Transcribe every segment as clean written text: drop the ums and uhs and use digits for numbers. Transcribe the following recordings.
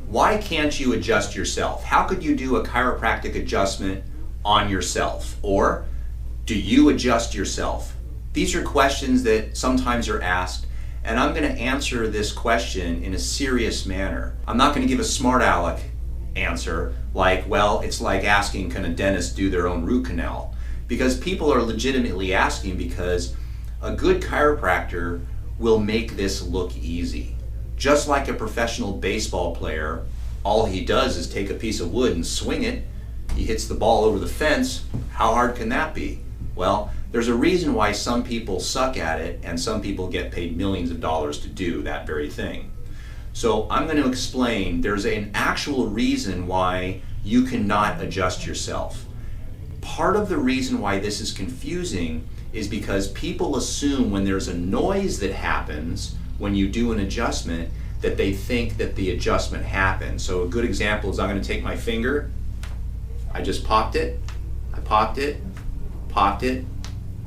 Why can't you adjust yourself? How could you do a chiropractic adjustment on yourself? Or do you adjust yourself? These are questions that sometimes are asked, and I'm going to answer this question in a serious manner. I'm not going to give a smart aleck answer like, well, it's like asking, can a dentist do their own root canal? Because people are legitimately asking because a good chiropractor will make this look easy. Just like a professional baseball player, all he does is take a piece of wood and swing it. He hits the ball over the fence. How hard can that be? Well, there's a reason why some people suck at it and some people get paid millions of dollars to do that very thing. So I'm going to explain there's an actual reason why you cannot adjust yourself. Part of the reason why this is confusing is because people assume when there's a noise that happens when you do an adjustment that they think that the adjustment happened. So a good example is I'm going to take my finger, I just popped it, I popped it, popped it,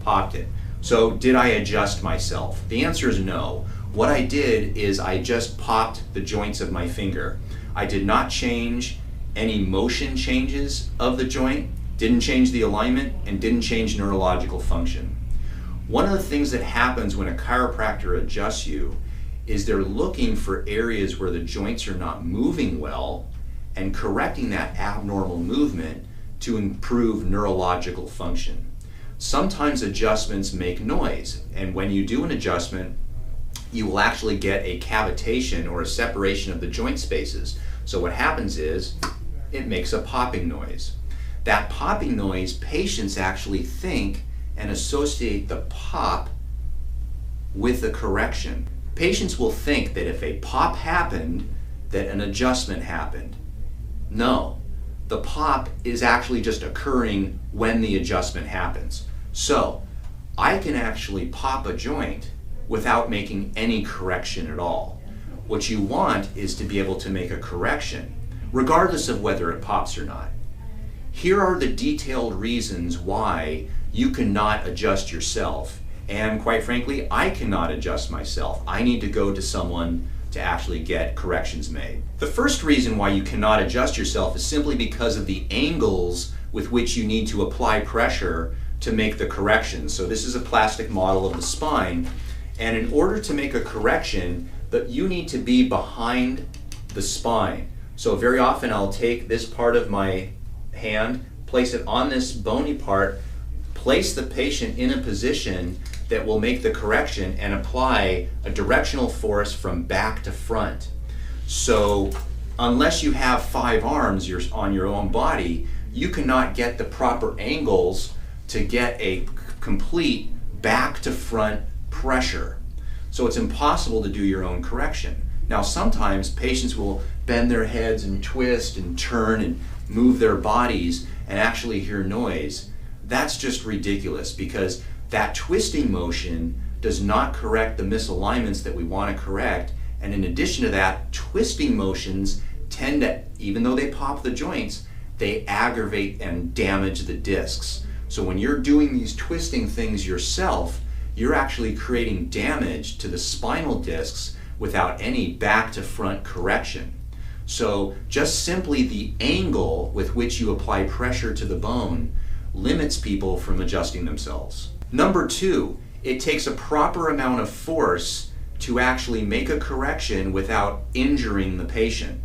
popped it. So did I adjust myself? The answer is no. What I did is I just popped the joints of my finger. I did not change any motion changes of the joint, didn't change the alignment, and didn't change neurological function. One of the things that happens when a chiropractor adjusts you is they're looking for areas where the joints are not moving well and correcting that abnormal movement to improve neurological function. Sometimes adjustments make noise, and when you do an adjustment, you will actually get a cavitation or a separation of the joint spaces. So what happens is it makes a popping noise. That popping noise, patients actually think and associate the pop with the correction. Patients will think that if a pop happened, that an adjustment happened. No, the pop is actually just occurring when the adjustment happens. So I can actually pop a joint without making any correction at all. What you want is to be able to make a correction, regardless of whether it pops or not. Here are the detailed reasons why you cannot adjust yourself. And quite frankly, I cannot adjust myself. I need to go to someone to actually get corrections made. The first reason why you cannot adjust yourself is simply because of the angles with which you need to apply pressure to make the correction. So this is a plastic model of the spine, and in order to make a correction, you need to be behind the spine. So very often I'll take this part of my hand, place it on this bony part, place the patient in a position that will make the correction and apply a directional force from back to front. So unless you have 5 arms on your own body, you cannot get the proper angles to get a complete back to front pressure. So it's impossible to do your own correction. Now sometimes patients will bend their heads and twist and turn and move their bodies and actually hear noise. That's just ridiculous because that twisting motion does not correct the misalignments that we want to correct, and in addition to that, twisting motions tend to, even though they pop the joints, they aggravate and damage the discs. So when you're doing these twisting things yourself, you're actually creating damage to the spinal discs without any back to front correction. So just simply the angle with which you apply pressure to the bone limits people from adjusting themselves. Number 2, it takes a proper amount of force to actually make a correction without injuring the patient.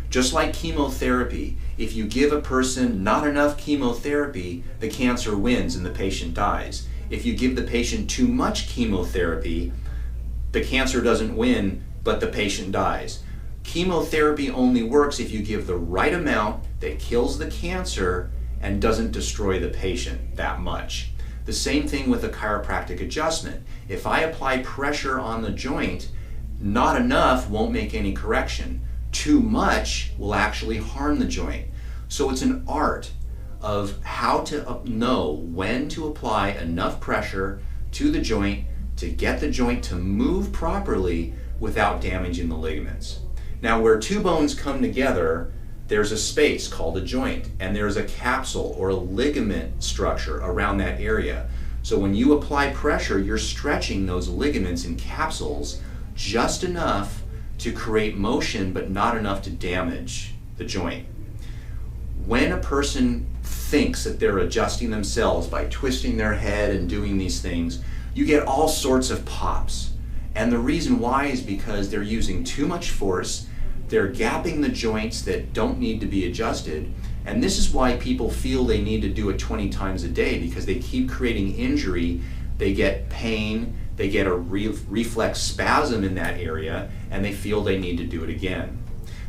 Just like chemotherapy, if you give a person not enough chemotherapy, the cancer wins and the patient dies. If you give the patient too much chemotherapy, the cancer doesn't win, but the patient dies. Chemotherapy only works if you give the right amount that kills the cancer and doesn't destroy the patient that much. The same thing with a chiropractic adjustment. If I apply pressure on the joint, not enough won't make any correction. Too much will actually harm the joint. So it's an art of how to know when to apply enough pressure to the joint to get the joint to move properly without damaging the ligaments. Now, where 2 bones come together, there's a space called a joint, and there's a capsule or a ligament structure around that area. So when you apply pressure, you're stretching those ligaments and capsules just enough to create motion but not enough to damage the joint. When a person thinks that they're adjusting themselves by twisting their head and doing these things, you get all sorts of pops. And the reason why is because they're using too much force, they're gapping the joints that don't need to be adjusted, and this is why people feel they need to do it 20 times a day, because they keep creating injury, they get pain, they get a reflex spasm in that area, and they feel they need to do it again.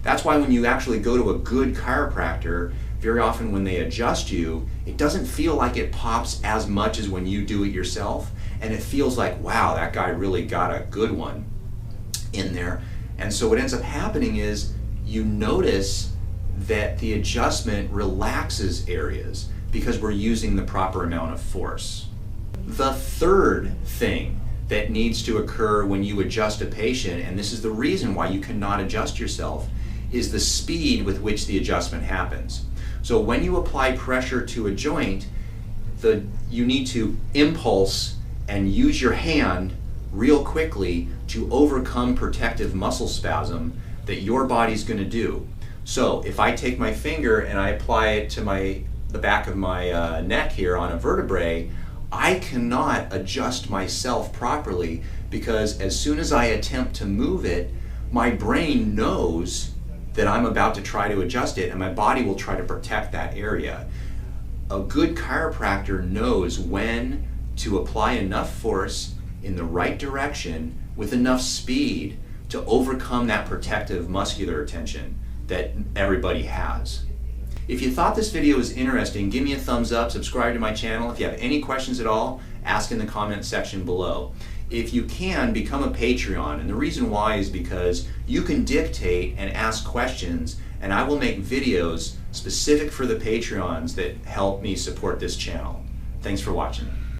That's why when you actually go to a good chiropractor, very often when they adjust you, it doesn't feel like it pops as much as when you do it yourself, and it feels like, wow, that guy really got a good one in there. And so what ends up happening is you notice that the adjustment relaxes areas because we're using the proper amount of force. The third thing that needs to occur when you adjust a patient, and this is the reason why you cannot adjust yourself, is the speed with which the adjustment happens. So when you apply pressure to a joint, you need to impulse and use your hand real quickly to overcome protective muscle spasm that your body's going to do. So if I take my finger and I apply it to the back of my neck here on a vertebrae, I cannot adjust myself properly, because as soon as I attempt to move it, my brain knows that I'm about to try to adjust it, and my body will try to protect that area. A good chiropractor knows when to apply enough force in the right direction with enough speed to overcome that protective muscular tension that everybody has. If you thought this video was interesting, give me a thumbs up, subscribe to my channel. If you have any questions at all, ask in the comment section below. If you can, become a Patreon, and the reason why is because you can dictate and ask questions, and I will make videos specific for the Patreons that help me support this channel. Thanks for watching.